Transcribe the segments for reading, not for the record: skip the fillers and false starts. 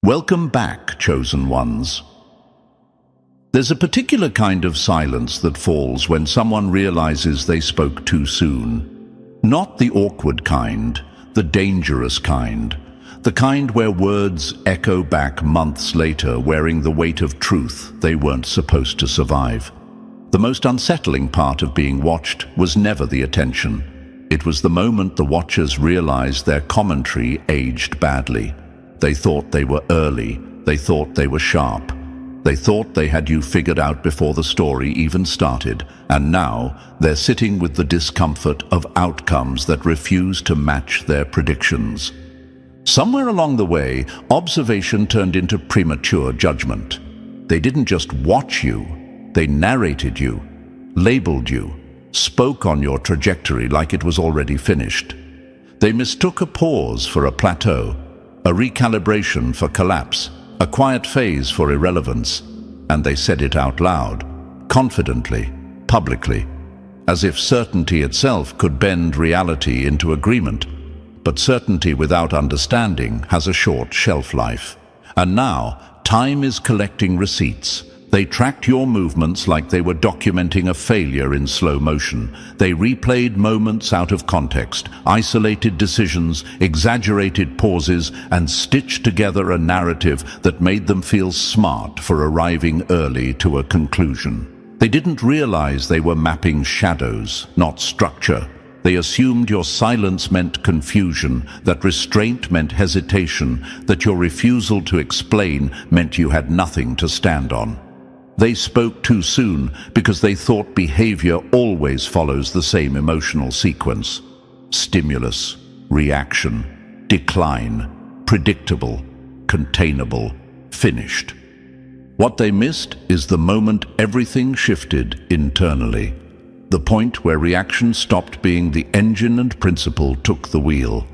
Welcome back, chosen ones. There's a particular kind of silence that falls when someone realizes they spoke too soon. Not the awkward kind, the dangerous kind. The kind where words echo back months later, wearing the weight of truth they weren't supposed to survive. The most unsettling part of being watched was never the attention. It was the moment the watchers realized their commentary aged badly. They thought they were early. They thought they were sharp. They thought they had you figured out before the story even started. And now they're sitting with the discomfort of outcomes that refuse to match their predictions. Somewhere along the way, observation turned into premature judgment. They didn't just watch you. They narrated you, labeled you, spoke on your trajectory like it was already finished. They mistook a pause for a plateau, a recalibration for collapse, a quiet phase for irrelevance, and they said it out loud, confidently, publicly, as if certainty itself could bend reality into agreement. But certainty without understanding has a short shelf life. And now, time is collecting receipts. They tracked your movements like they were documenting a failure in slow motion. They replayed moments out of context, isolated decisions, exaggerated pauses, and stitched together a narrative that made them feel smart for arriving early to a conclusion. They didn't realize they were mapping shadows, not structure. They assumed your silence meant confusion, that restraint meant hesitation, that your refusal to explain meant you had nothing to stand on. They spoke too soon because they thought behavior always follows the same emotional sequence. Stimulus, reaction, decline, predictable, containable, finished. What they missed is the moment everything shifted internally. The point where reaction stopped being the engine and principle took the wheel.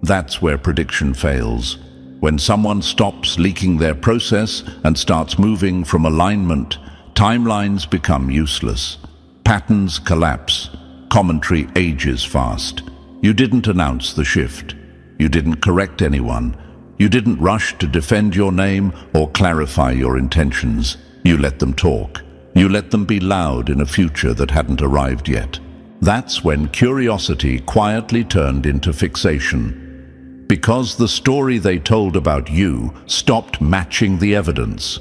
That's where prediction fails. When someone stops leaking their process and starts moving from alignment, timelines become useless. Patterns collapse. Commentary ages fast. You didn't announce the shift. You didn't correct anyone. You didn't rush to defend your name or clarify your intentions. You let them talk. You let them be loud in a future that hadn't arrived yet. That's when curiosity quietly turned into fixation. Because the story they told about you stopped matching the evidence.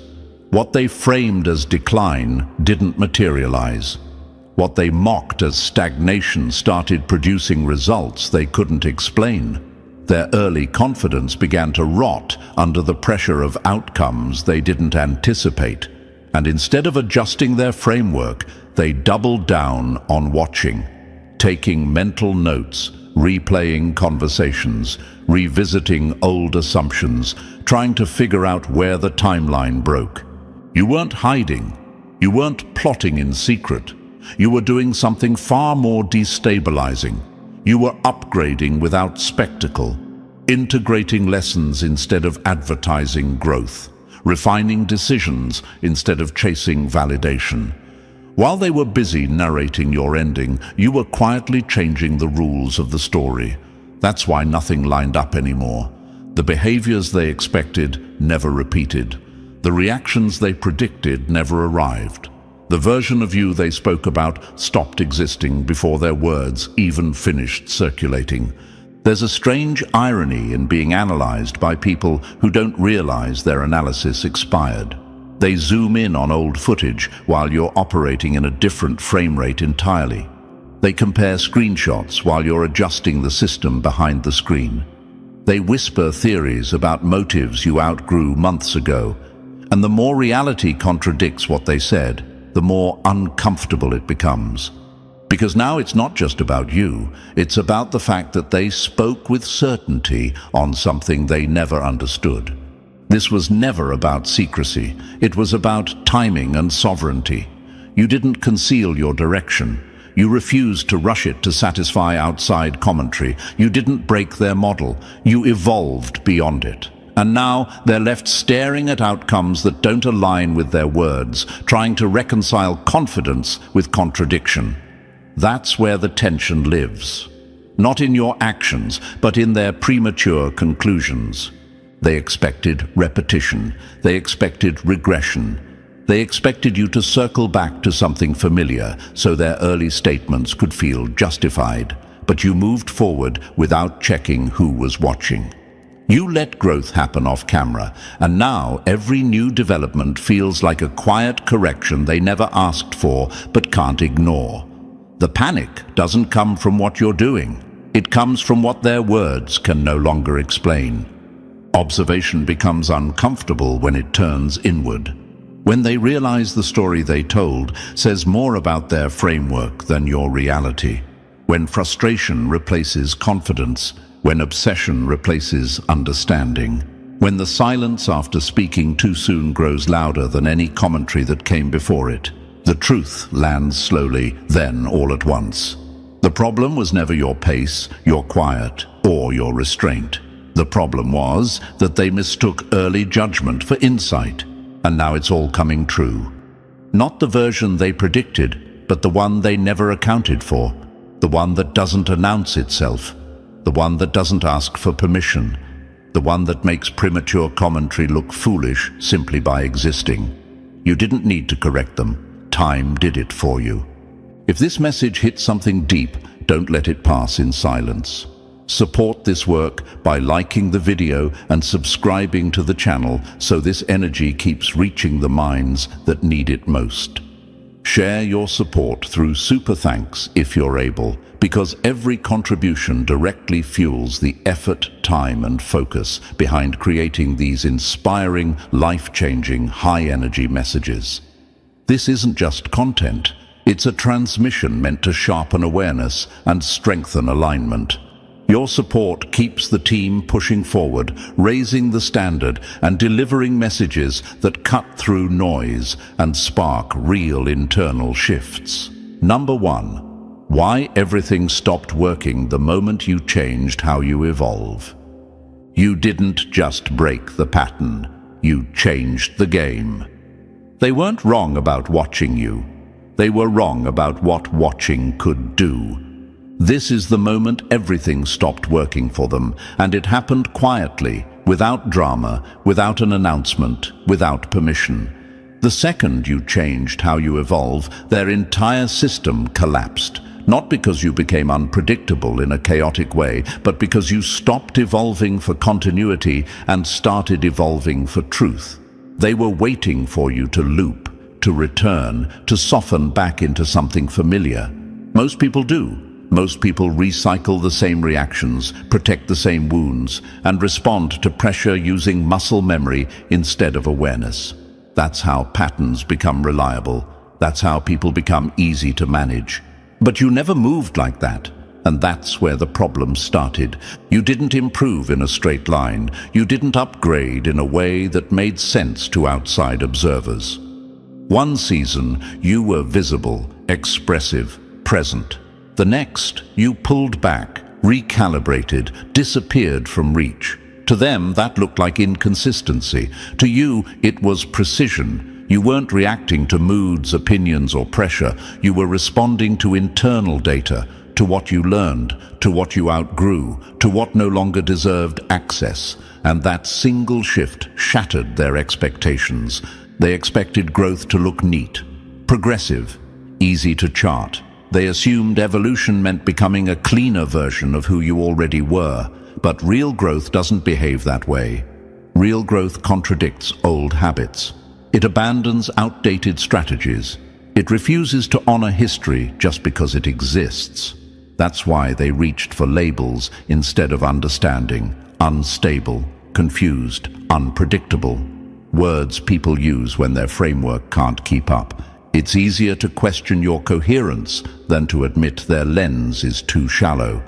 What they framed as decline didn't materialize. What they mocked as stagnation started producing results they couldn't explain. Their early confidence began to rot under the pressure of outcomes they didn't anticipate. And instead of adjusting their framework, they doubled down on watching, taking mental notes, replaying conversations, revisiting old assumptions, trying to figure out where the timeline broke. You weren't hiding. You weren't plotting in secret. You were doing something far more destabilizing. You were upgrading without spectacle, integrating lessons instead of advertising growth, refining decisions instead of chasing validation. While they were busy narrating your ending, you were quietly changing the rules of the story. That's why nothing lined up anymore. The behaviors they expected never repeated. The reactions they predicted never arrived. The version of you they spoke about stopped existing before their words even finished circulating. There's a strange irony in being analyzed by people who don't realize their analysis expired. They zoom in on old footage while you're operating in a different frame rate entirely. They compare screenshots while you're adjusting the system behind the screen. They whisper theories about motives you outgrew months ago. And the more reality contradicts what they said, the more uncomfortable it becomes. Because now it's not just about you, it's about the fact that they spoke with certainty on something they never understood. This was never about secrecy. It was about timing and sovereignty. You didn't conceal your direction. You refused to rush it to satisfy outside commentary. You didn't break their model. You evolved beyond it. And now they're left staring at outcomes that don't align with their words, trying to reconcile confidence with contradiction. That's where the tension lives. Not in your actions, but in their premature conclusions. They expected repetition. They expected regression. They expected you to circle back to something familiar so their early statements could feel justified. But you moved forward without checking who was watching. You let growth happen off camera, and now every new development feels like a quiet correction they never asked for but can't ignore. The panic doesn't come from what you're doing. It comes from what their words can no longer explain. Observation becomes uncomfortable when it turns inward. When they realize the story they told says more about their framework than your reality. When frustration replaces confidence. When obsession replaces understanding. When the silence after speaking too soon grows louder than any commentary that came before it. The truth lands slowly, then all at once. The problem was never your pace, your quiet, or your restraint. The problem was that they mistook early judgment for insight, and now it's all coming true. Not the version they predicted, but the one they never accounted for. The one that doesn't announce itself. The one that doesn't ask for permission. The one that makes premature commentary look foolish simply by existing. You didn't need to correct them. Time did it for you. If this message hits something deep, don't let it pass in silence. Support this work by liking the video and subscribing to the channel so this energy keeps reaching the minds that need it most. Share your support through super thanks if you're able, because every contribution directly fuels the effort, time and focus behind creating these inspiring, life-changing, high-energy messages. This isn't just content. It's a transmission meant to sharpen awareness and strengthen alignment. Your support keeps the team pushing forward, raising the standard and delivering messages that cut through noise and spark real internal shifts. Number 1. Why everything stopped working the moment you changed how you evolve. You didn't just break the pattern, you changed the game. They weren't wrong about watching you. They were wrong about what watching could do. This is the moment everything stopped working for them, and it happened quietly, without drama, without an announcement, without permission. The second you changed how you evolve, their entire system collapsed. Not because you became unpredictable in a chaotic way, but because you stopped evolving for continuity and started evolving for truth. They were waiting for you to loop, to return, to soften back into something familiar. Most people do. Most people recycle the same reactions, protect the same wounds, and respond to pressure using muscle memory instead of awareness. That's how patterns become reliable. That's how people become easy to manage. But you never moved like that, and that's where the problem started. You didn't improve in a straight line. You didn't upgrade in a way that made sense to outside observers. One season, you were visible, expressive, present. The next, you pulled back, recalibrated, disappeared from reach. To them, that looked like inconsistency. To you, it was precision. You weren't reacting to moods, opinions, or pressure. You were responding to internal data, to what you learned, to what you outgrew, to what no longer deserved access. And that single shift shattered their expectations. They expected growth to look neat, progressive, easy to chart. They assumed evolution meant becoming a cleaner version of who you already were. But real growth doesn't behave that way. Real growth contradicts old habits. It abandons outdated strategies. It refuses to honor history just because it exists. That's why they reached for labels instead of understanding. Unstable, confused, unpredictable. Words people use when their framework can't keep up. It's easier to question your coherence than to admit their lens is too shallow.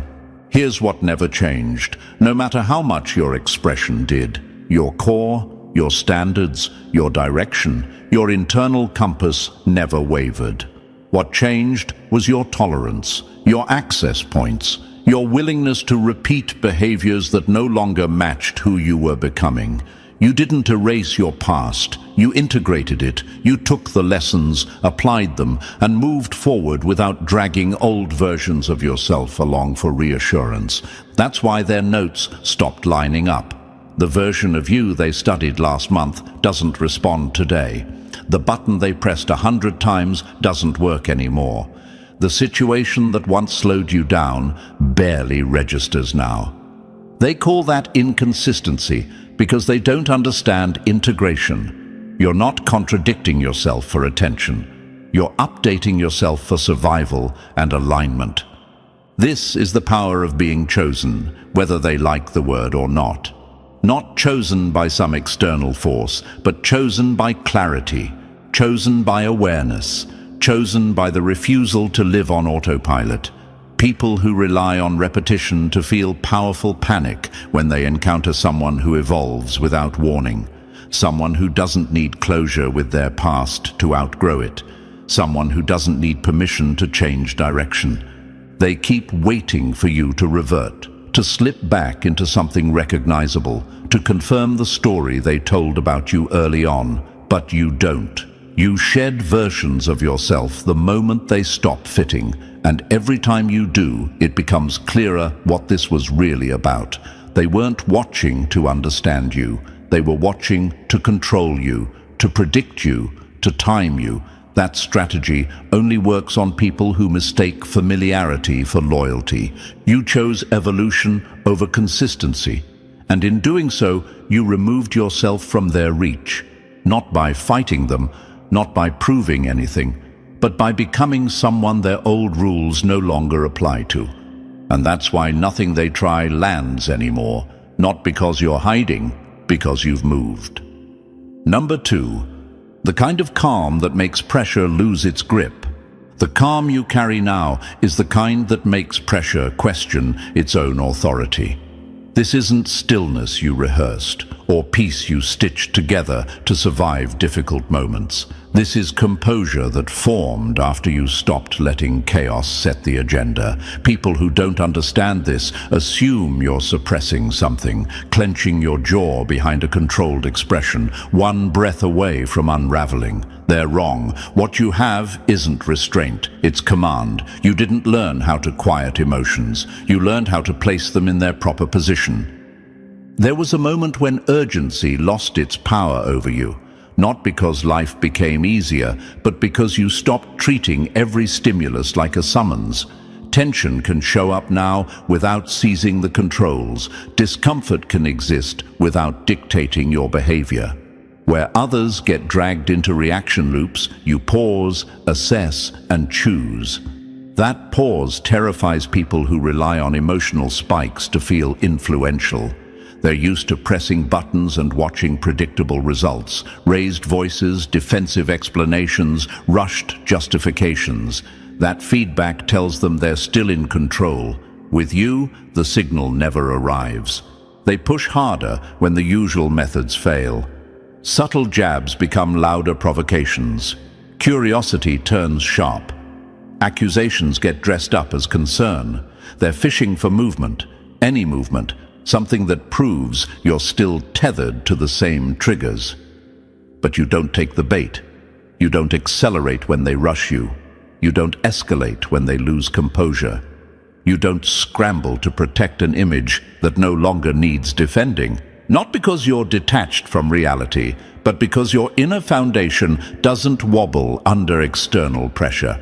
Here's what never changed, no matter how much your expression did. Your core, your standards, your direction, your internal compass never wavered. What changed was your tolerance, your access points, your willingness to repeat behaviors that no longer matched who you were becoming. You didn't erase your past, you integrated it, you took the lessons, applied them, and moved forward without dragging old versions of yourself along for reassurance. That's why their notes stopped lining up. The version of you they studied last month doesn't respond today. The button they pressed 100 times doesn't work anymore. The situation that once slowed you down barely registers now. They call that inconsistency because they don't understand integration. You're not contradicting yourself for attention. You're updating yourself for survival and alignment. This is the power of being chosen, whether they like the word or not. Not chosen by some external force, but chosen by clarity, chosen by awareness, chosen by the refusal to live on autopilot. People who rely on repetition to feel powerful panic when they encounter someone who evolves without warning, someone who doesn't need closure with their past to outgrow it, someone who doesn't need permission to change direction. They keep waiting for you to revert, to slip back into something recognizable, to confirm the story they told about you early on, but you don't. You shed versions of yourself the moment they stop fitting, and every time you do, it becomes clearer what this was really about. They weren't watching to understand you. They were watching to control you, to predict you, to time you. That strategy only works on people who mistake familiarity for loyalty. You chose evolution over consistency, and in doing so, you removed yourself from their reach, not by fighting them, not by proving anything, but by becoming someone their old rules no longer apply to. And that's why nothing they try lands anymore, not because you're hiding, because you've moved. Number 2. The kind of calm that makes pressure lose its grip. The calm you carry now is the kind that makes pressure question its own authority. This isn't stillness you rehearsed, or peace you stitched together to survive difficult moments. This is composure that formed after you stopped letting chaos set the agenda. People who don't understand this assume you're suppressing something, clenching your jaw behind a controlled expression, one breath away from unraveling. They're wrong. What you have isn't restraint, it's command. You didn't learn how to quiet emotions. You learned how to place them in their proper position. There was a moment when urgency lost its power over you. Not because life became easier, but because you stopped treating every stimulus like a summons. Tension can show up now without seizing the controls. Discomfort can exist without dictating your behavior. Where others get dragged into reaction loops, you pause, assess, and choose. That pause terrifies people who rely on emotional spikes to feel influential. They're used to pressing buttons and watching predictable results, raised voices, defensive explanations, rushed justifications. That feedback tells them they're still in control. With you, the signal never arrives. They push harder when the usual methods fail. Subtle jabs become louder provocations. Curiosity turns sharp. Accusations get dressed up as concern. They're fishing for movement, any movement, something that proves you're still tethered to the same triggers. But you don't take the bait. You don't accelerate when they rush you. You don't escalate when they lose composure. You don't scramble to protect an image that no longer needs defending. Not because you're detached from reality, but because your inner foundation doesn't wobble under external pressure.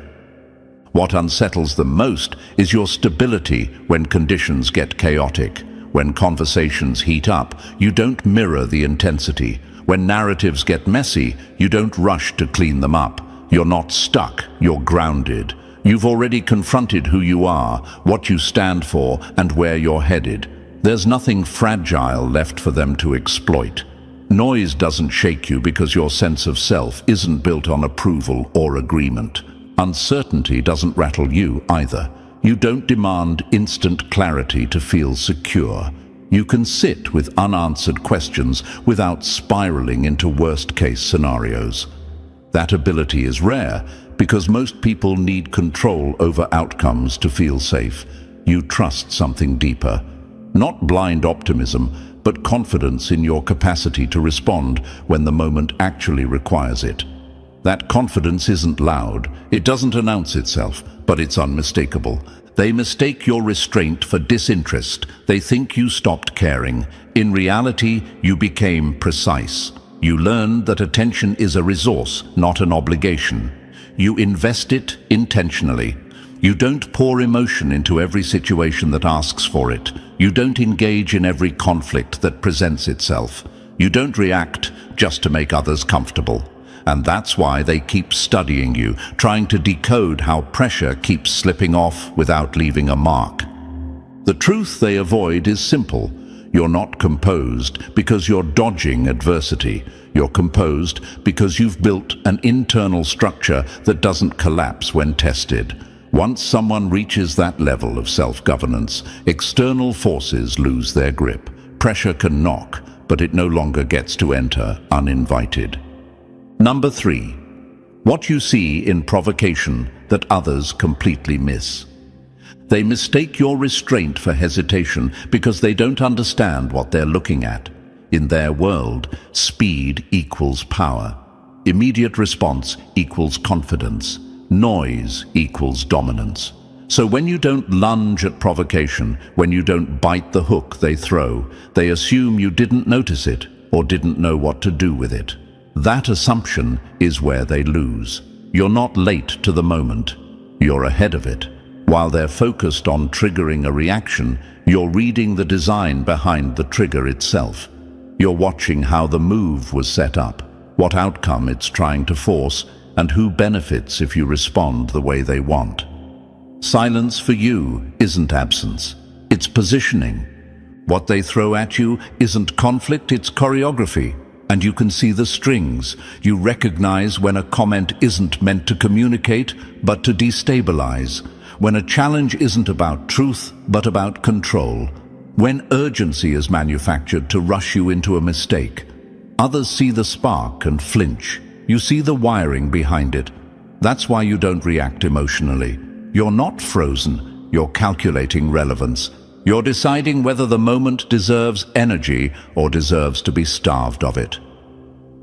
What unsettles them most is your stability when conditions get chaotic. When conversations heat up, you don't mirror the intensity. When narratives get messy, you don't rush to clean them up. You're not stuck, you're grounded. You've already confronted who you are, what you stand for, and where you're headed. There's nothing fragile left for them to exploit. Noise doesn't shake you because your sense of self isn't built on approval or agreement. Uncertainty doesn't rattle you either. You don't demand instant clarity to feel secure. You can sit with unanswered questions without spiraling into worst-case scenarios. That ability is rare because most people need control over outcomes to feel safe. You trust something deeper. Not blind optimism, but confidence in your capacity to respond when the moment actually requires it. That confidence isn't loud. It doesn't announce itself, but it's unmistakable. They mistake your restraint for disinterest. They think you stopped caring. In reality, you became precise. You learned that attention is a resource, not an obligation. You invest it intentionally. You don't pour emotion into every situation that asks for it. You don't engage in every conflict that presents itself. You don't react just to make others comfortable. And that's why they keep studying you, trying to decode how pressure keeps slipping off without leaving a mark. The truth they avoid is simple. You're not composed because you're dodging adversity. You're composed because you've built an internal structure that doesn't collapse when tested. Once someone reaches that level of self-governance, external forces lose their grip. Pressure can knock, but it no longer gets to enter uninvited. Number 3. What you see in provocation that others completely miss. They mistake your restraint for hesitation because they don't understand what they're looking at. In their world, speed equals power. Immediate response equals confidence. Noise equals dominance. So when you don't lunge at provocation, when you don't bite the hook they throw, they assume you didn't notice it or didn't know what to do with it. That assumption is where they lose. You're not late to the moment. You're ahead of it. While they're focused on triggering a reaction, you're reading the design behind the trigger itself. You're watching how the move was set up, what outcome it's trying to force, and who benefits if you respond the way they want. Silence for you isn't absence, it's positioning. What they throw at you isn't conflict, it's choreography. And you can see the strings. You recognize when a comment isn't meant to communicate, but to destabilize. When a challenge isn't about truth, but about control. When urgency is manufactured to rush you into a mistake. Others see the spark and flinch. You see the wiring behind it. That's why you don't react emotionally. You're not frozen. You're calculating relevance. You're deciding whether the moment deserves energy or deserves to be starved of it.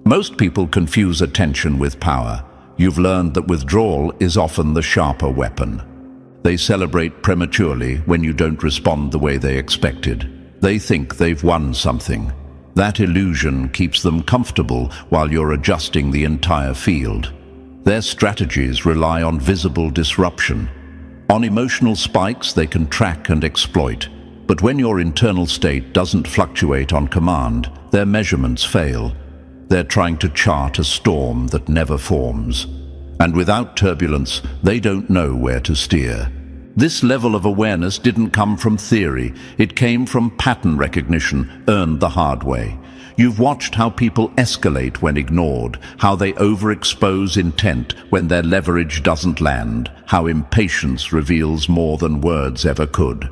Most people confuse attention with power. You've learned that withdrawal is often the sharper weapon. They celebrate prematurely when you don't respond the way they expected. They think they've won something. That illusion keeps them comfortable while you're adjusting the entire field. Their strategies rely on visible disruption. On emotional spikes they can track and exploit. But when your internal state doesn't fluctuate on command, their measurements fail. They're trying to chart a storm that never forms. And without turbulence, they don't know where to steer. This level of awareness didn't come from theory. It came from pattern recognition, earned the hard way. You've watched how people escalate when ignored, how they overexpose intent when their leverage doesn't land, how impatience reveals more than words ever could.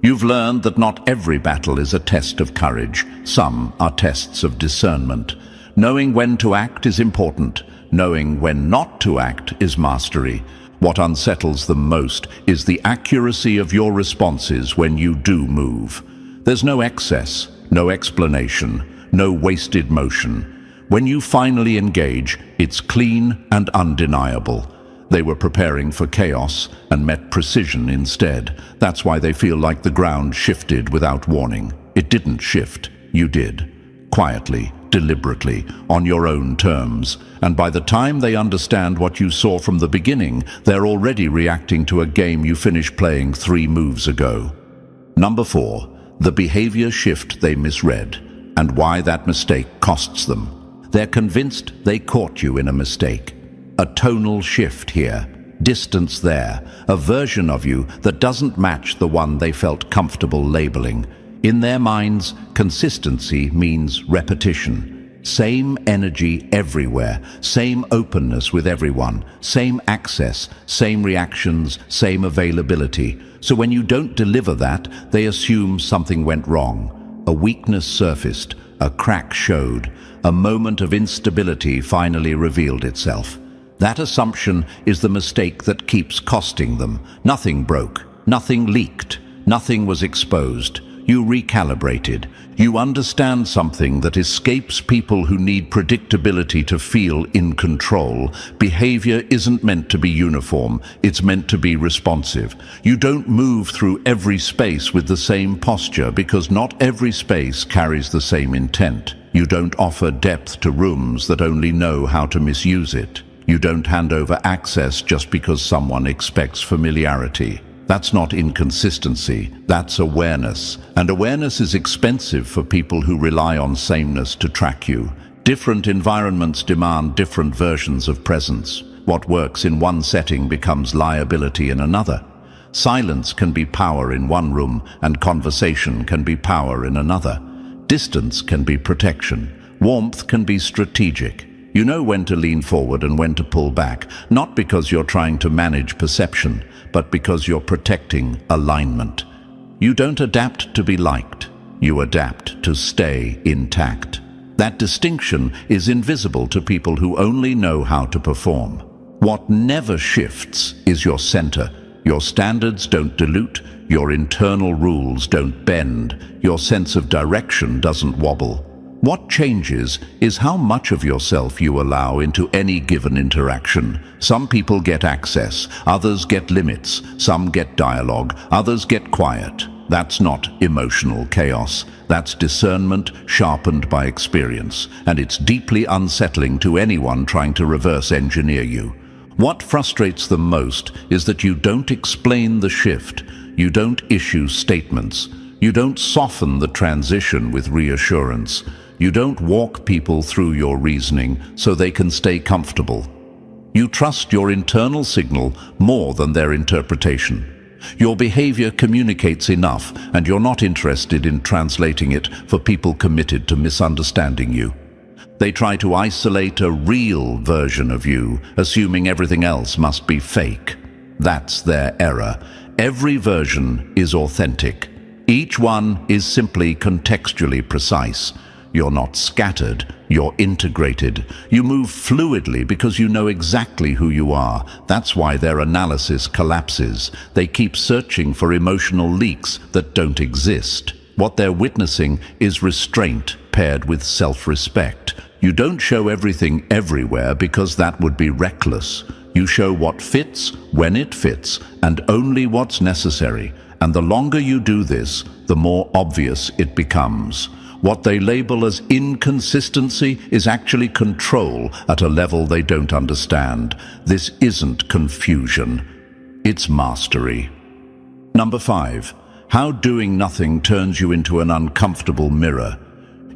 You've learned that not every battle is a test of courage. Some are tests of discernment. Knowing when to act is important. Knowing when not to act is mastery. What unsettles them most is the accuracy of your responses when you do move. There's no excess, no explanation, no wasted motion. When you finally engage, it's clean and undeniable. They were preparing for chaos and met precision instead. That's why they feel like the ground shifted without warning. It didn't shift, you did. Quietly, deliberately, on your own terms. And by the time they understand what you saw from the beginning, they're already reacting to a game you finished playing 3 moves ago. Number 4, the behavior shift they misread, and why that mistake costs them. They're convinced they caught you in a mistake. A tonal shift here, distance there, a version of you that doesn't match the one they felt comfortable labeling. In their minds, consistency means repetition. Same energy everywhere, same openness with everyone, same access, same reactions, same availability. So when you don't deliver that, they assume something went wrong. A weakness surfaced, a crack showed, a moment of instability finally revealed itself. That assumption is the mistake that keeps costing them. Nothing broke, nothing leaked, nothing was exposed. You recalibrated. You understand something that escapes people who need predictability to feel in control. Behavior isn't meant to be uniform, it's meant to be responsive. You don't move through every space with the same posture because not every space carries the same intent. You don't offer depth to rooms that only know how to misuse it. You don't hand over access just because someone expects familiarity. That's not inconsistency, that's awareness. And awareness is expensive for people who rely on sameness to track you. Different environments demand different versions of presence. What works in one setting becomes liability in another. Silence can be power in one room, and conversation can be power in another. Distance can be protection. Warmth can be strategic. You know when to lean forward and when to pull back, not because you're trying to manage perception, but because you're protecting alignment. You don't adapt to be liked. You adapt to stay intact. That distinction is invisible to people who only know how to perform. What never shifts is your center. Your standards don't dilute. Your internal rules don't bend. Your sense of direction doesn't wobble. What changes is how much of yourself you allow into any given interaction. Some people get access, others get limits, some get dialogue, others get quiet. That's not emotional chaos. That's discernment sharpened by experience, and it's deeply unsettling to anyone trying to reverse engineer you. What frustrates them most is that you don't explain the shift, you don't issue statements, you don't soften the transition with reassurance. You don't walk people through your reasoning so they can stay comfortable. You trust your internal signal more than their interpretation. Your behavior communicates enough, and you're not interested in translating it for people committed to misunderstanding you. They try to isolate a real version of you, assuming everything else must be fake. That's their error. Every version is authentic. Each one is simply contextually precise. You're not scattered, you're integrated. You move fluidly because you know exactly who you are. That's why their analysis collapses. They keep searching for emotional leaks that don't exist. What they're witnessing is restraint paired with self-respect. You don't show everything everywhere because that would be reckless. You show what fits, when it fits, and only what's necessary. And the longer you do this, the more obvious it becomes. What they label as inconsistency is actually control at a level they don't understand. This isn't confusion, it's mastery. Number 5, how doing nothing turns you into an uncomfortable mirror.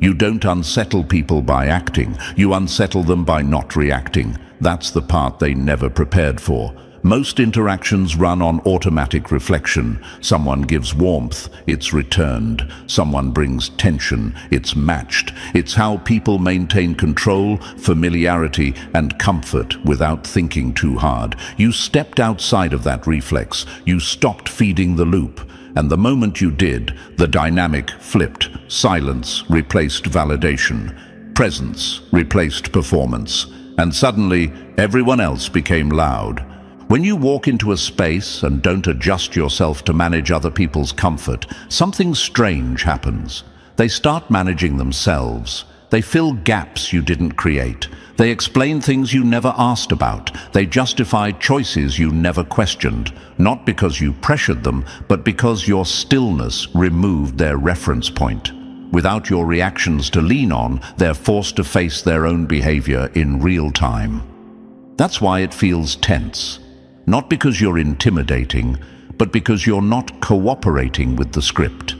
You don't unsettle people by acting, you unsettle them by not reacting. That's the part they never prepared for. Most interactions run on automatic reflection. Someone gives warmth, it's returned. Someone brings tension, it's matched. It's how people maintain control, familiarity, and comfort without thinking too hard. You stepped outside of that reflex. You stopped feeding the loop. And the moment you did, the dynamic flipped. Silence replaced validation. Presence replaced performance. And suddenly, everyone else became loud. When you walk into a space and don't adjust yourself to manage other people's comfort, something strange happens. They start managing themselves. They fill gaps you didn't create. They explain things you never asked about. They justify choices you never questioned, not because you pressured them, but because your stillness removed their reference point. Without your reactions to lean on, they're forced to face their own behavior in real time. That's why it feels tense. Not because you're intimidating, but because you're not cooperating with the script.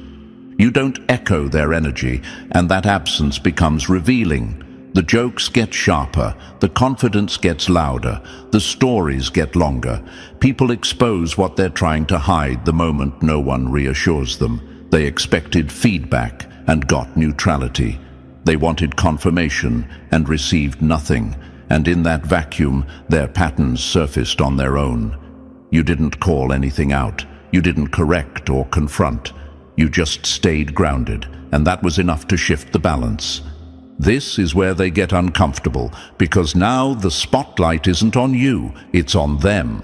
You don't echo their energy, and that absence becomes revealing. The jokes get sharper, the confidence gets louder, the stories get longer. People expose what they're trying to hide the moment no one reassures them. They expected feedback and got neutrality. They wanted confirmation and received nothing. And in that vacuum, their patterns surfaced on their own. You didn't call anything out. You didn't correct or confront. You just stayed grounded, and that was enough to shift the balance. This is where they get uncomfortable, because now the spotlight isn't on you, it's on them.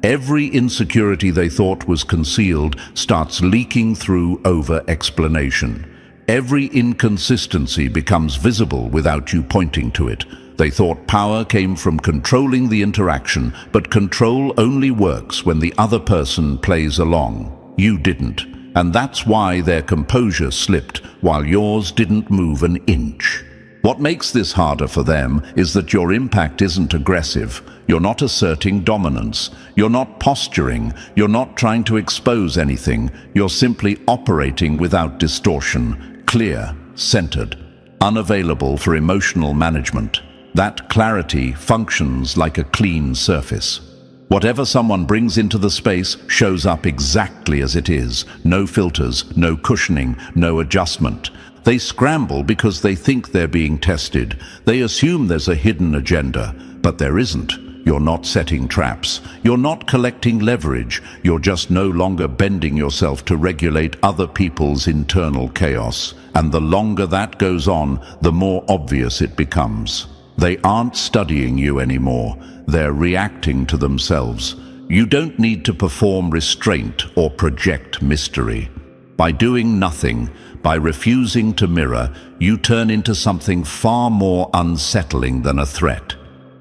Every insecurity they thought was concealed starts leaking through over-explanation. Every inconsistency becomes visible without you pointing to it. They thought power came from controlling the interaction, but control only works when the other person plays along. You didn't, and that's why their composure slipped while yours didn't move an inch. What makes this harder for them is that your impact isn't aggressive. You're not asserting dominance. You're not posturing. You're not trying to expose anything. You're simply operating without distortion, clear, centered, unavailable for emotional management. That clarity functions like a clean surface. Whatever someone brings into the space shows up exactly as it is. No filters, no cushioning, no adjustment. They scramble because they think they're being tested. They assume there's a hidden agenda, but there isn't. You're not setting traps. You're not collecting leverage. You're just no longer bending yourself to regulate other people's internal chaos. And the longer that goes on, the more obvious it becomes. They aren't studying you anymore. They're reacting to themselves. You don't need to perform restraint or project mystery. By doing nothing, by refusing to mirror, you turn into something far more unsettling than a threat.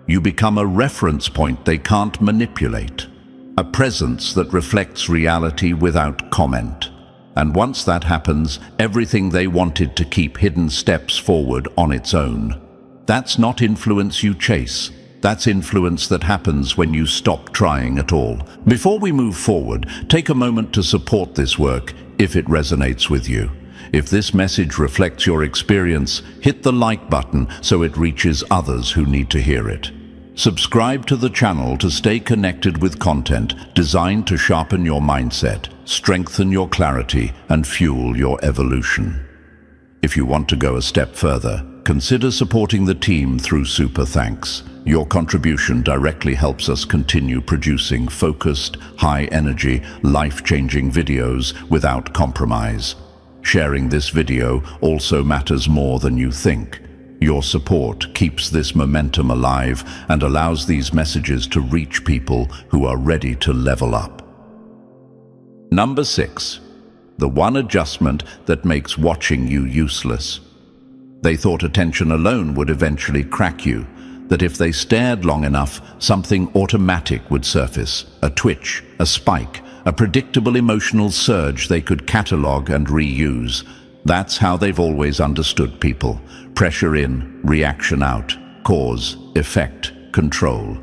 You become a reference point they can't manipulate, a presence that reflects reality without comment. And once that happens, everything they wanted to keep hidden steps forward on its own. That's not influence you chase. That's influence that happens when you stop trying at all. Before we move forward, take a moment to support this work if it resonates with you. If this message reflects your experience, hit the like button so it reaches others who need to hear it. Subscribe to the channel to stay connected with content designed to sharpen your mindset, strengthen your clarity, and fuel your evolution. If you want to go a step further, consider supporting the team through Super Thanks. Your contribution directly helps us continue producing focused, high-energy, life-changing videos without compromise. Sharing this video also matters more than you think. Your support keeps this momentum alive and allows these messages to reach people who are ready to level up. Number 6. The one adjustment that makes watching you useless. They thought attention alone would eventually crack you, that if they stared long enough, something automatic would surface, a twitch, a spike, a predictable emotional surge they could catalog and reuse. That's how they've always understood people. Pressure in, reaction out, cause, effect, control.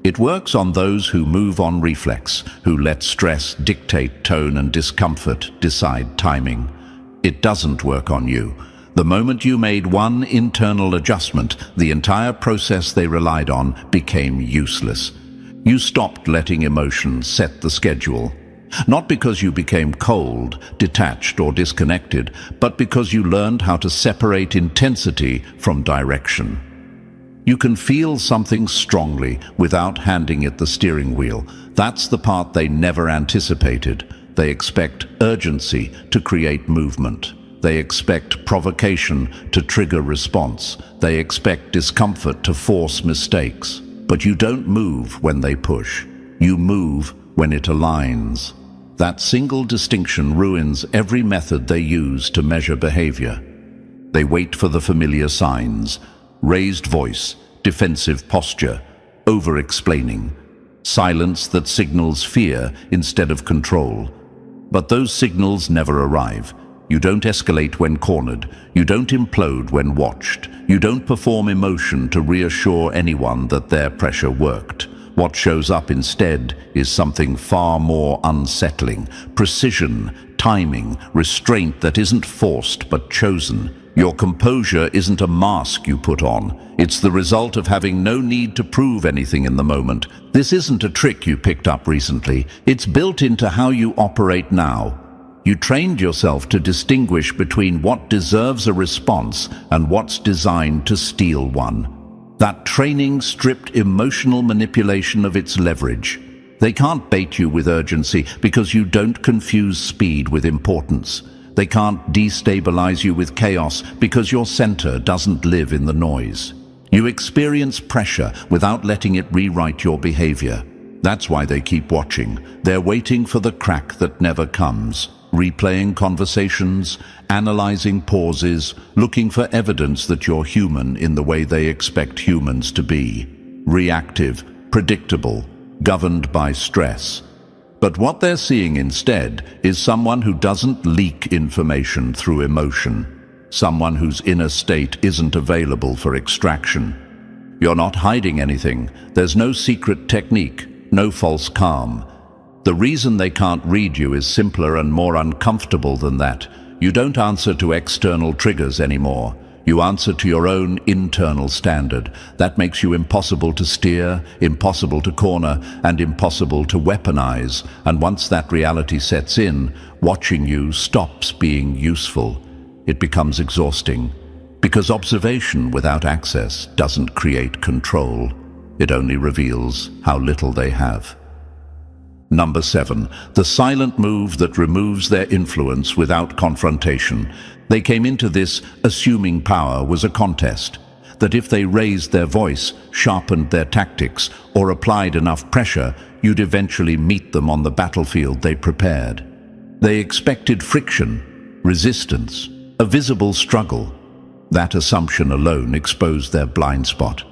It works on those who move on reflex, who let stress dictate tone and discomfort decide timing. It doesn't work on you. The moment you made one internal adjustment, the entire process they relied on became useless. You stopped letting emotions set the schedule. Not because you became cold, detached, or disconnected, but because you learned how to separate intensity from direction. You can feel something strongly without handing it the steering wheel. That's the part they never anticipated. They expect urgency to create movement. They expect provocation to trigger response. They expect discomfort to force mistakes. But you don't move when they push. You move when it aligns. That single distinction ruins every method they use to measure behavior. They wait for the familiar signs: raised voice, defensive posture, over-explaining, silence that signals fear instead of control. But those signals never arrive. You don't escalate when cornered. You don't implode when watched. You don't perform emotion to reassure anyone that their pressure worked. What shows up instead is something far more unsettling: precision, timing, restraint that isn't forced but chosen. Your composure isn't a mask you put on. It's the result of having no need to prove anything in the moment. This isn't a trick you picked up recently. It's built into how you operate now. You trained yourself to distinguish between what deserves a response and what's designed to steal one. That training stripped emotional manipulation of its leverage. They can't bait you with urgency because you don't confuse speed with importance. They can't destabilize you with chaos because your center doesn't live in the noise. You experience pressure without letting it rewrite your behavior. That's why they keep watching. They're waiting for the crack that never comes, replaying conversations, analyzing pauses, looking for evidence that you're human in the way they expect humans to be. Reactive, predictable, governed by stress. But what they're seeing instead is someone who doesn't leak information through emotion. Someone whose inner state isn't available for extraction. You're not hiding anything. There's no secret technique, no false calm. The reason they can't read you is simpler and more uncomfortable than that. You don't answer to external triggers anymore. You answer to your own internal standard. That makes you impossible to steer, impossible to corner, and impossible to weaponize. And once that reality sets in, watching you stops being useful. It becomes exhausting. Because observation without access doesn't create control. It only reveals how little they have. Number 7, the silent move that removes their influence without confrontation. They came into this assuming power was a contest, that if they raised their voice, sharpened their tactics, or applied enough pressure, you'd eventually meet them on the battlefield they prepared. They expected friction, resistance, a visible struggle. That assumption alone exposed their blind spot.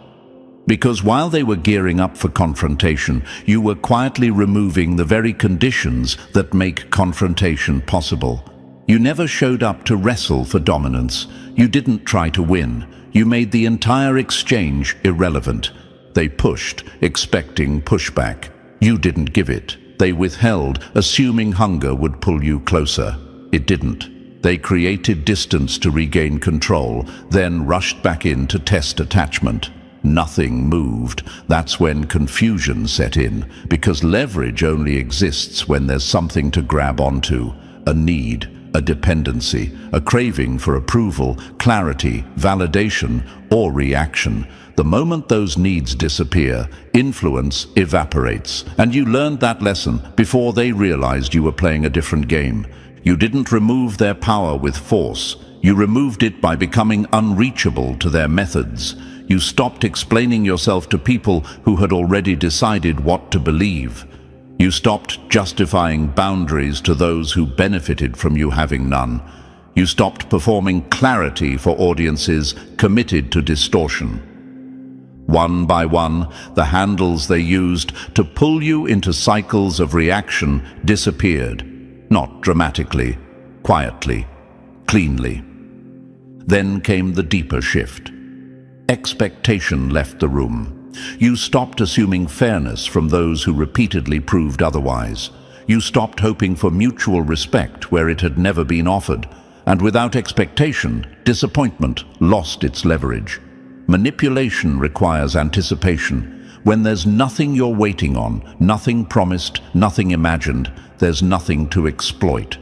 Because while they were gearing up for confrontation, you were quietly removing the very conditions that make confrontation possible. You never showed up to wrestle for dominance. You didn't try to win. You made the entire exchange irrelevant. They pushed, expecting pushback. You didn't give it. They withheld, assuming hunger would pull you closer. It didn't. They created distance to regain control, then rushed back in to test attachment. Nothing moved. That's when confusion set in, because leverage only exists when there's something to grab onto, a need, a dependency, a craving for approval, clarity, validation, or reaction. The moment those needs disappear, influence evaporates. And you learned that lesson before they realized you were playing a different game. You didn't remove their power with force. You removed it by becoming unreachable to their methods. You stopped explaining yourself to people who had already decided what to believe. You stopped justifying boundaries to those who benefited from you having none. You stopped performing clarity for audiences committed to distortion. One by one, the handles they used to pull you into cycles of reaction disappeared. Not dramatically, quietly, cleanly. Then came the deeper shift. Expectation left the room. You stopped assuming fairness from those who repeatedly proved otherwise. You stopped hoping for mutual respect where it had never been offered. And without expectation, disappointment lost its leverage. Manipulation requires anticipation. When there's nothing you're waiting on, nothing promised, nothing imagined, there's nothing to exploit.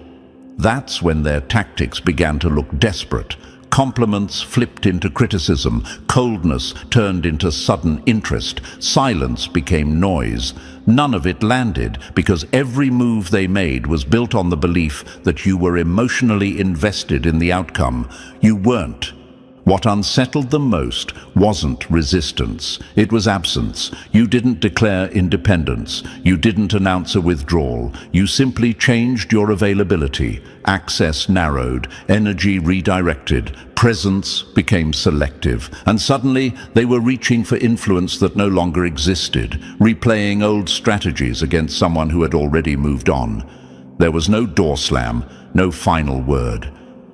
That's when their tactics began to look desperate. Compliments flipped into criticism, coldness turned into sudden interest, silence became noise. None of it landed because every move they made was built on the belief that you were emotionally invested in the outcome. You weren't. What unsettled them most wasn't resistance, it was absence. You didn't declare independence, you didn't announce a withdrawal, you simply changed your availability. Access narrowed, energy redirected, presence became selective, and suddenly they were reaching for influence that no longer existed, replaying old strategies against someone who had already moved on. There was no door slam, no final word.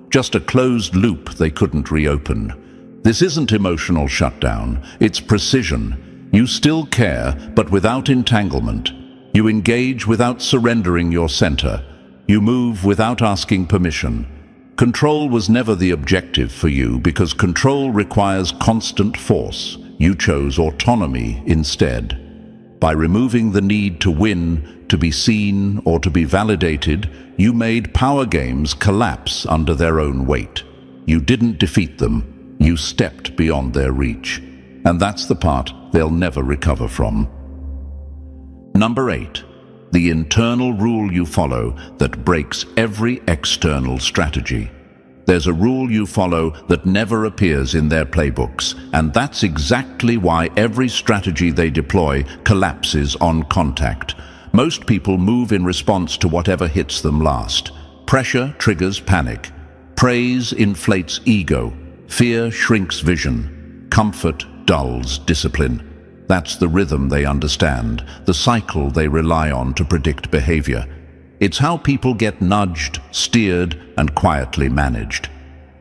Just a closed loop they couldn't reopen. This isn't emotional shutdown, it's precision. You still care, but without entanglement. You engage without surrendering your center. You move without asking permission. Control was never the objective for you because control requires constant force. You chose autonomy instead. By removing the need to win, to be seen, or to be validated, you made power games collapse under their own weight. You didn't defeat them, you stepped beyond their reach. And that's the part they'll never recover from. Number 8, the internal rule you follow that breaks every external strategy. There's a rule you follow that never appears in their playbooks, and that's exactly why every strategy they deploy collapses on contact. Most people move in response to whatever hits them last. Pressure triggers panic. Praise inflates ego. Fear shrinks vision. Comfort dulls discipline. That's the rhythm they understand, the cycle they rely on to predict behavior. It's how people get nudged, steered, and quietly managed.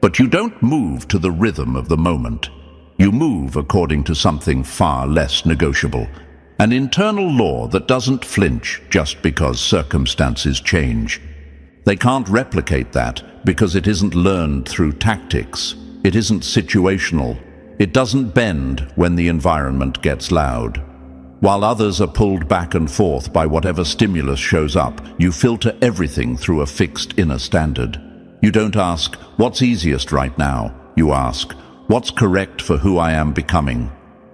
But you don't move to the rhythm of the moment. You move according to something far less negotiable. An internal law that doesn't flinch just because circumstances change. They can't replicate that because it isn't learned through tactics. It isn't situational. It doesn't bend when the environment gets loud. While others are pulled back and forth by whatever stimulus shows up, you filter everything through a fixed inner standard. You don't ask, what's easiest right now? You ask, what's correct for who I am becoming?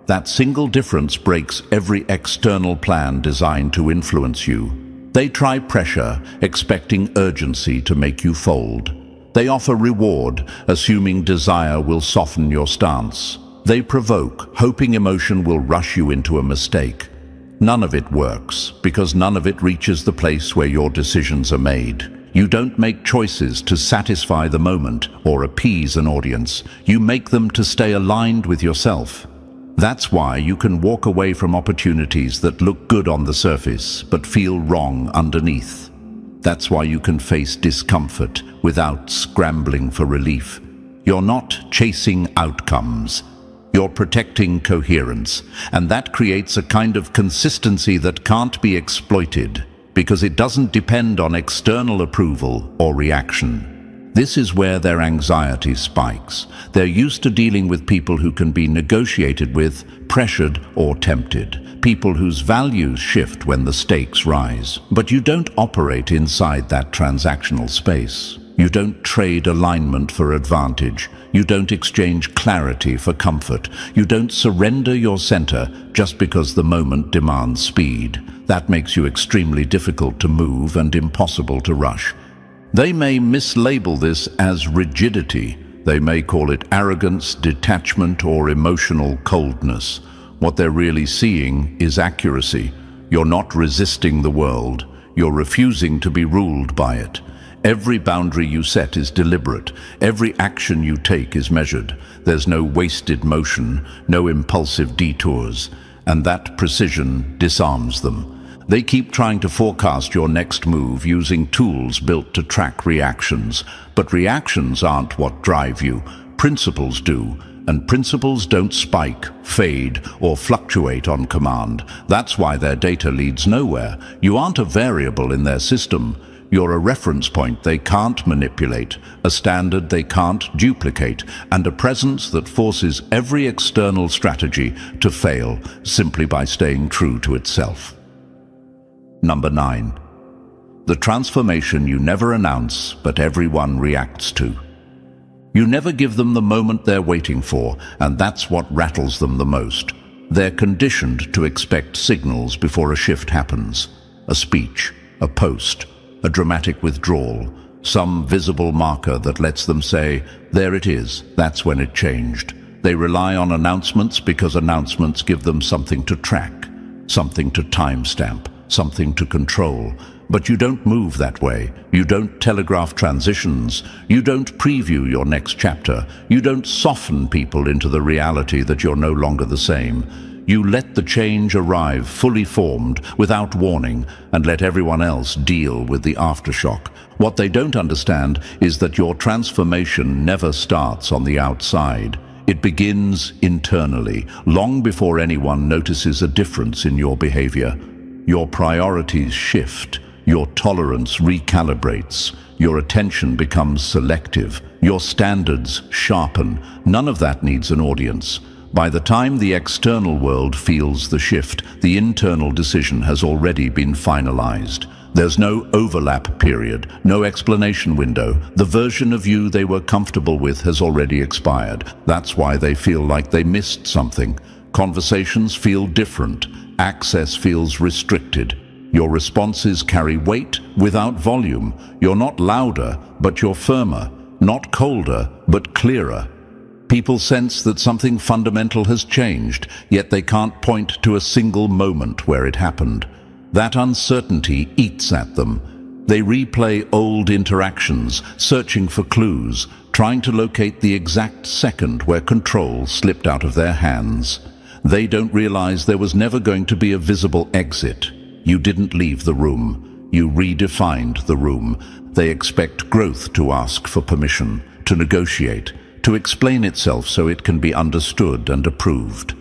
That single difference breaks every external plan designed to influence you. They try pressure, expecting urgency to make you fold. They offer reward, assuming desire will soften your stance. They provoke, hoping emotion will rush you into a mistake. None of it works, because none of it reaches the place where your decisions are made. You don't make choices to satisfy the moment or appease an audience. You make them to stay aligned with yourself. That's why you can walk away from opportunities that look good on the surface, but feel wrong underneath. That's why you can face discomfort without scrambling for relief. You're not chasing outcomes. You're protecting coherence, and that creates a kind of consistency that can't be exploited because it doesn't depend on external approval or reaction. This is where their anxiety spikes. They're used to dealing with people who can be negotiated with, pressured or tempted, people whose values shift when the stakes rise. But you don't operate inside that transactional space. You don't trade alignment for advantage. You don't exchange clarity for comfort. You don't surrender your center just because the moment demands speed. That makes you extremely difficult to move and impossible to rush. They may mislabel this as rigidity. They may call it arrogance, detachment, or emotional coldness. What they're really seeing is accuracy. You're not resisting the world. You're refusing to be ruled by it. Every boundary you set is deliberate. Every action you take is measured. There's no wasted motion, no impulsive detours, and that precision disarms them. They keep trying to forecast your next move using tools built to track reactions. But reactions aren't what drive you. Principles do. And principles don't spike, fade, or fluctuate on command. That's why their data leads nowhere. You aren't a variable in their system. You're a reference point they can't manipulate, a standard they can't duplicate, and a presence that forces every external strategy to fail simply by staying true to itself. Number 9. The transformation you never announce, but everyone reacts to. You never give them the moment they're waiting for, and that's what rattles them the most. They're conditioned to expect signals before a shift happens. A speech, a post, a dramatic withdrawal, some visible marker that lets them say, there it is, that's when it changed. They rely on announcements because announcements give them something to track, something to timestamp, something to control. But you don't move that way. You don't telegraph transitions. You don't preview your next chapter. You don't soften people into the reality that you're no longer the same. You let the change arrive fully formed, without warning, and let everyone else deal with the aftershock. What they don't understand is that your transformation never starts on the outside. It begins internally, long before anyone notices a difference in your behavior. Your priorities shift. Your tolerance recalibrates. Your attention becomes selective. Your standards sharpen. None of that needs an audience. By the time the external world feels the shift, the internal decision has already been finalized. There's no overlap period, no explanation window. The version of you they were comfortable with has already expired. That's why they feel like they missed something. Conversations feel different. Access feels restricted. Your responses carry weight without volume. You're not louder, but you're firmer. not colder, but clearer. People sense that something fundamental has changed, yet they can't point to a single moment where it happened. That uncertainty eats at them. They replay old interactions, searching for clues, trying to locate the exact second where control slipped out of their hands. They don't realize there was never going to be a visible exit. You didn't leave the room. You redefined the room. They expect growth to ask for permission, to negotiate, to explain itself so it can be understood and approved.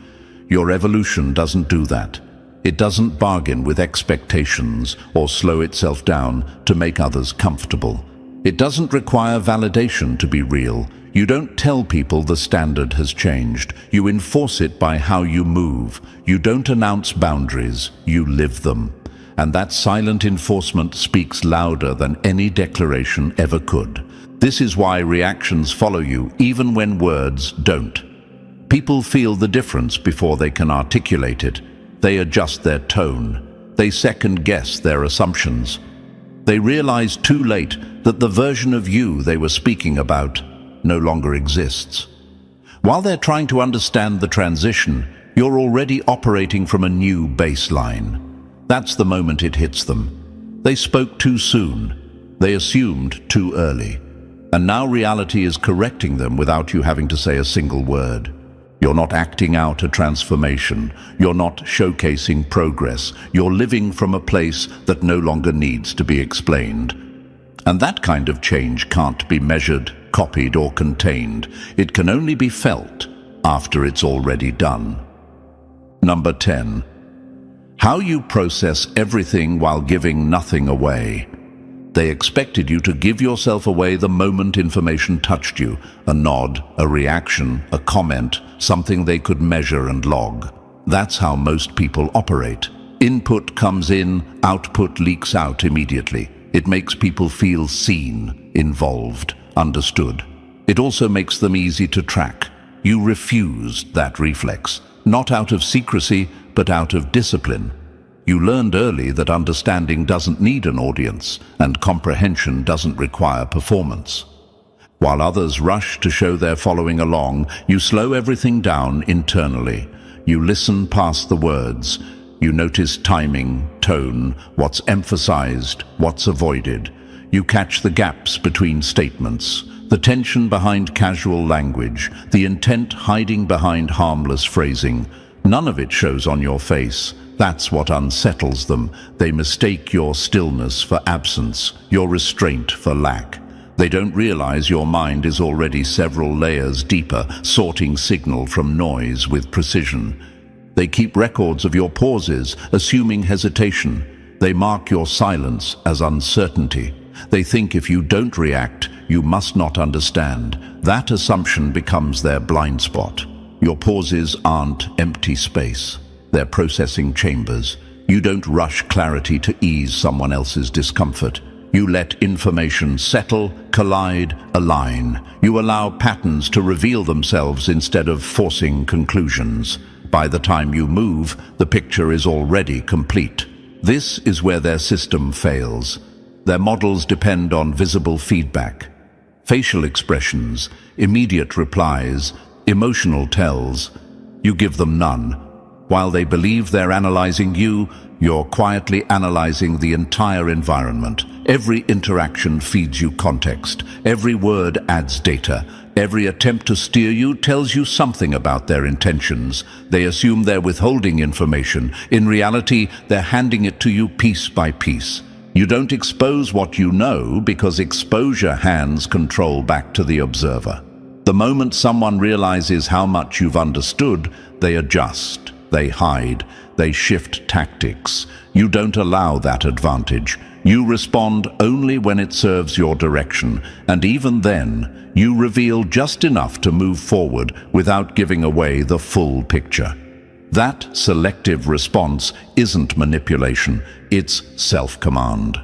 Your evolution doesn't do that. It doesn't bargain with expectations or slow itself down to make others comfortable. It doesn't require validation to be real. You don't tell people the standard has changed. You enforce it by how you move. You don't announce boundaries, you live them. And that silent enforcement speaks louder than any declaration ever could. This is why reactions follow you, even when words don't. People feel the difference before they can articulate it. They adjust their tone. They second-guess their assumptions. They realize too late that the version of you they were speaking about no longer exists. While they're trying to understand the transition, you're already operating from a new baseline. That's the moment it hits them. They spoke too soon. They assumed too early. And now reality is correcting them without you having to say a single word. You're not acting out a transformation. You're not showcasing progress. You're living from a place that no longer needs to be explained. And that kind of change can't be measured, copied, or contained. It can only be felt after it's already done. Number 10. How you process everything while giving nothing away. They expected you to give yourself away the moment information touched you. A nod, a reaction, a comment, something they could measure and log. That's how most people operate. Input comes in, output leaks out immediately. It makes people feel seen, involved, understood. It also makes them easy to track. You refused that reflex, not out of secrecy, but out of discipline. You learned early that understanding doesn't need an audience, and comprehension doesn't require performance. While others rush to show they're following along, you slow everything down internally. You listen past the words. You notice timing, tone, what's emphasized, what's avoided. You catch the gaps between statements, the tension behind casual language, the intent hiding behind harmless phrasing. None of it shows on your face. That's what unsettles them. They mistake your stillness for absence, your restraint for lack. They don't realize your mind is already several layers deeper, sorting signal from noise with precision. They keep records of your pauses, assuming hesitation. They mark your silence as uncertainty. They think if you don't react, you must not understand. That assumption becomes their blind spot. Your pauses aren't empty space. They're processing chambers. You don't rush clarity to ease someone else's discomfort. You let information settle, collide, align. You allow patterns to reveal themselves instead of forcing conclusions. By the time you move, the picture is already complete. This is where their system fails. Their models depend on visible feedback, facial expressions, immediate replies, emotional tells. You give them none. While they believe they're analyzing you, you're quietly analyzing the entire environment. Every interaction feeds you context. Every word adds data. Every attempt to steer you tells you something about their intentions. They assume they're withholding information. In reality, they're handing it to you piece by piece. You don't expose what you know because exposure hands control back to the observer. The moment someone realizes how much you've understood, they adjust. They hide, they shift tactics. You don't allow that advantage. You respond only when it serves your direction, and even then, you reveal just enough to move forward without giving away the full picture. That selective response isn't manipulation, it's self-command.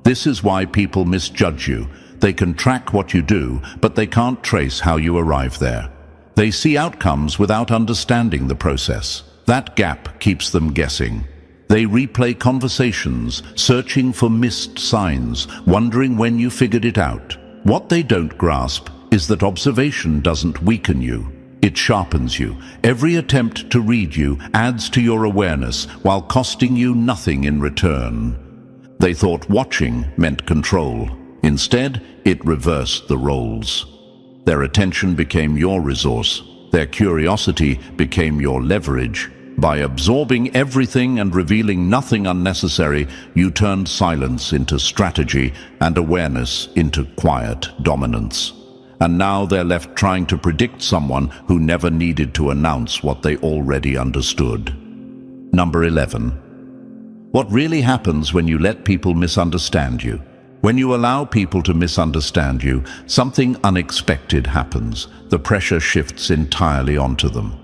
This is why people misjudge you. They can track what you do, but they can't trace how you arrive there. They see outcomes without understanding the process. That gap keeps them guessing. They replay conversations, searching for missed signs, wondering when you figured it out. What they don't grasp is that observation doesn't weaken you. It sharpens you. Every attempt to read you adds to your awareness while costing you nothing in return. They thought watching meant control. Instead, it reversed the roles. Their attention became your resource. Their curiosity became your leverage. By absorbing everything and revealing nothing unnecessary, you turned silence into strategy and awareness into quiet dominance. And now they're left trying to predict someone who never needed to announce what they already understood. Number 11. What really happens when you let people misunderstand you? When you allow people to misunderstand you, something unexpected happens. The pressure shifts entirely onto them.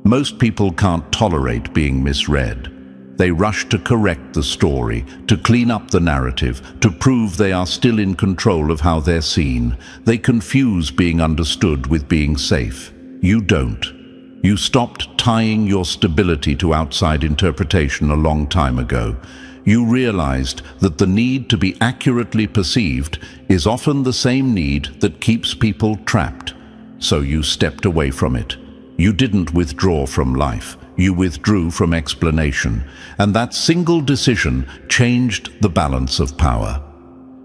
Most people can't tolerate being misread. They rush to correct the story, to clean up the narrative, to prove they are still in control of how they're seen. They confuse being understood with being safe. You don't. You stopped tying your stability to outside interpretation a long time ago. You realized that the need to be accurately perceived is often the same need that keeps people trapped. So you stepped away from it. You didn't withdraw from life. You withdrew from explanation, and that single decision changed the balance of power.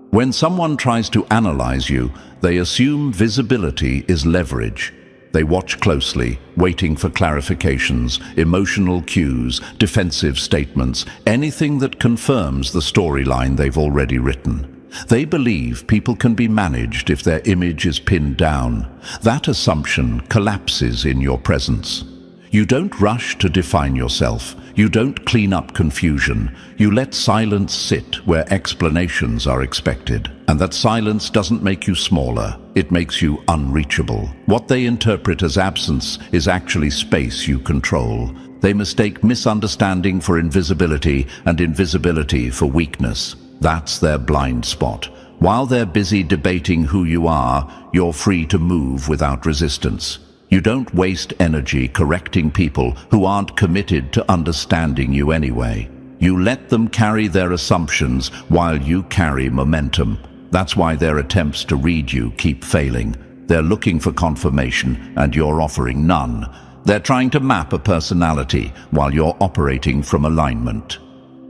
When someone tries to analyze you, they assume visibility is leverage. They watch closely, waiting for clarifications, emotional cues, defensive statements, anything that confirms the storyline they've already written. They believe people can be managed if their image is pinned down. That assumption collapses in your presence. You don't rush to define yourself. You don't clean up confusion. You let silence sit where explanations are expected. And that silence doesn't make you smaller. It makes you unreachable. What they interpret as absence is actually space you control. They mistake misunderstanding for invisibility and invisibility for weakness. That's their blind spot. While they're busy debating who you are, you're free to move without resistance. You don't waste energy correcting people who aren't committed to understanding you anyway. You let them carry their assumptions while you carry momentum. That's why their attempts to read you keep failing. They're looking for confirmation, and you're offering none. They're trying to map a personality while you're operating from alignment.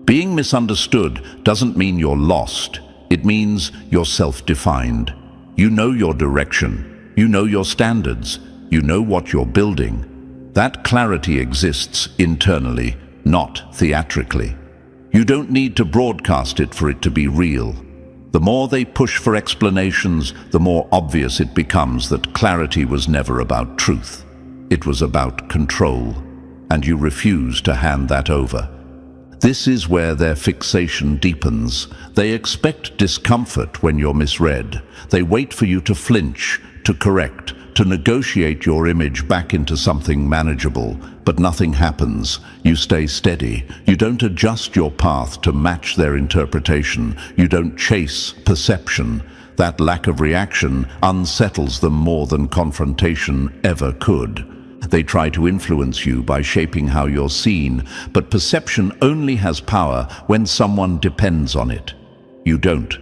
Being misunderstood doesn't mean you're lost. It means you're self-defined. You know your direction. You know your standards. You know what you're building. That clarity exists internally, not theatrically. You don't need to broadcast it for it to be real. The more they push for explanations, the more obvious it becomes that clarity was never about truth. It was about control, and you refuse to hand that over. This is where their fixation deepens. They expect discomfort when you're misread. They wait for you to flinch, to correct, to negotiate your image back into something manageable, but nothing happens. You stay steady. You don't adjust your path to match their interpretation. You don't chase perception. That lack of reaction unsettles them more than confrontation ever could. They try to influence you by shaping how you're seen, but perception only has power when someone depends on it. You don't.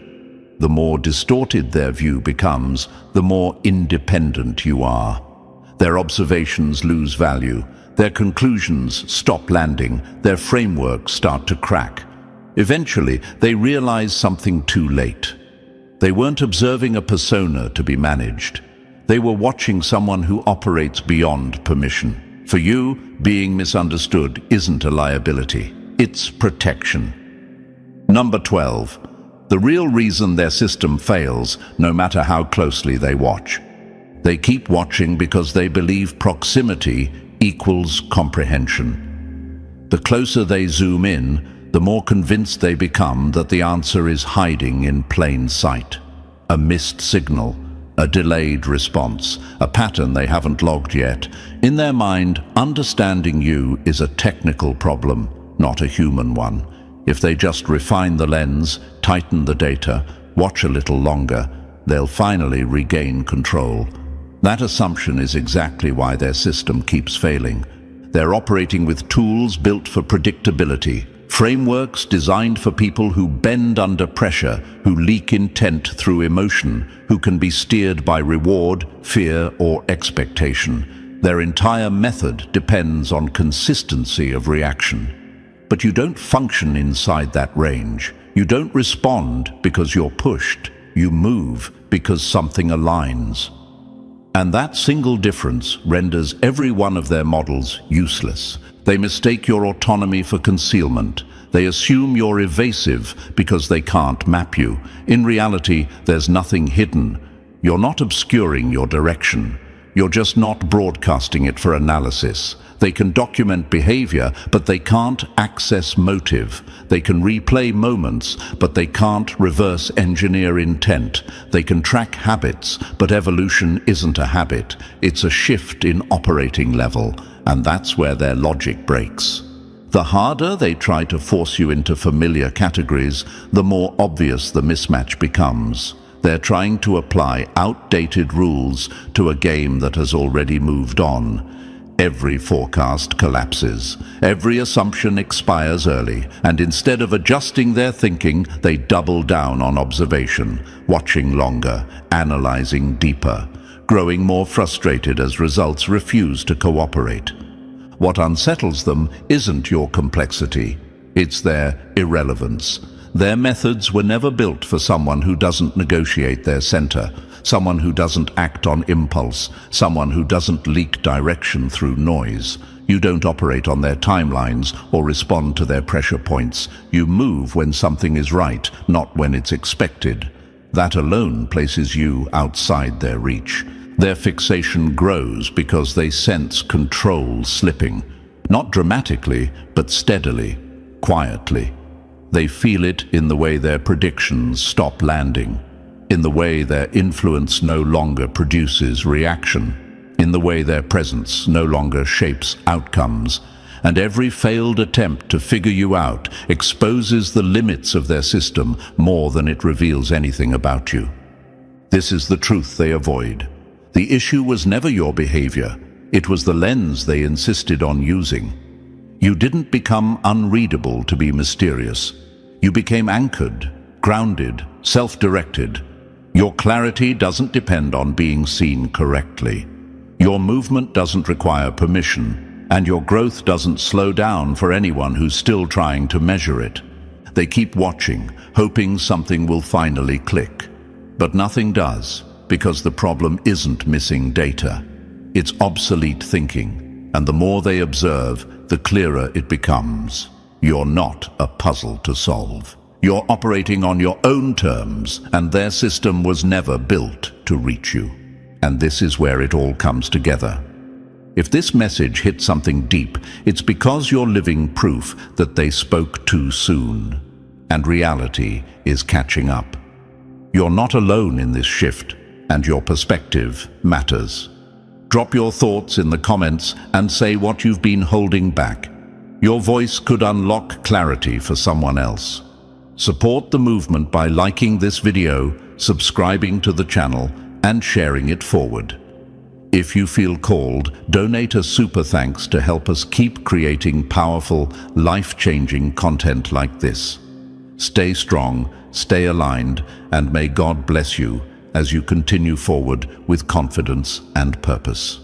The more distorted their view becomes, the more independent you are. Their observations lose value. Their conclusions stop landing. Their frameworks start to crack. Eventually, they realize something too late. They weren't observing a persona to be managed. They were watching someone who operates beyond permission. For you, being misunderstood isn't a liability. It's protection. Number 12. The real reason their system fails, no matter how closely they watch. They keep watching because they believe proximity equals comprehension. The closer they zoom in, the more convinced they become that the answer is hiding in plain sight. A missed signal, a delayed response, a pattern they haven't logged yet. In their mind, understanding you is a technical problem, not a human one. If they just refine the lens, tighten the data, watch a little longer, they'll finally regain control. That assumption is exactly why their system keeps failing. They're operating with tools built for predictability, Frameworks designed for people who bend under pressure, who leak intent through emotion, who can be steered by reward, fear, or expectation. Their entire method depends on consistency of reaction. But you don't function inside that range. You don't respond because you're pushed. You move because something aligns. And that single difference renders every one of their models useless. They mistake your autonomy for concealment. They assume you're evasive because they can't map you. In reality, there's nothing hidden. You're not obscuring your direction. You're just not broadcasting it for analysis. They can document behavior, but they can't access motive. They can replay moments, but they can't reverse engineer intent. They can track habits, but evolution isn't a habit. It's a shift in operating level, and that's where their logic breaks. The harder they try to force you into familiar categories, the more obvious the mismatch becomes. They're trying to apply outdated rules to a game that has already moved on. Every forecast collapses. Every assumption expires early, and instead of adjusting their thinking, they double down on observation, watching longer, analyzing deeper, growing more frustrated as results refuse to cooperate. What unsettles them isn't your complexity, it's their irrelevance. Their methods were never built for someone who doesn't negotiate their center, someone who doesn't act on impulse, someone who doesn't leak direction through noise. You don't operate on their timelines or respond to their pressure points. You move when something is right, not when it's expected. That alone places you outside their reach. Their fixation grows because they sense control slipping. Not dramatically, but steadily, quietly. They feel it in the way their predictions stop landing, in the way their influence no longer produces reaction, in the way their presence no longer shapes outcomes. And every failed attempt to figure you out exposes the limits of their system more than it reveals anything about you. This is the truth they avoid. The issue was never your behavior. It was the lens they insisted on using. You didn't become unreadable to be mysterious. You became anchored, grounded, self-directed. Your clarity doesn't depend on being seen correctly. Your movement doesn't require permission, and your growth doesn't slow down for anyone who's still trying to measure it. They keep watching, hoping something will finally click. But nothing does, because the problem isn't missing data. It's obsolete thinking, and the more they observe, the clearer it becomes. You're not a puzzle to solve. You're operating on your own terms, and their system was never built to reach you. And this is where it all comes together. If this message hit something deep, it's because you're living proof that they spoke too soon, and reality is catching up. You're not alone in this shift, and your perspective matters. Drop your thoughts in the comments and say what you've been holding back. Your voice could unlock clarity for someone else. Support the movement by liking this video, subscribing to the channel, and sharing it forward. If you feel called, donate a super thanks to help us keep creating powerful, life-changing content like this. Stay strong, stay aligned, and may God bless you as you continue forward with confidence and purpose.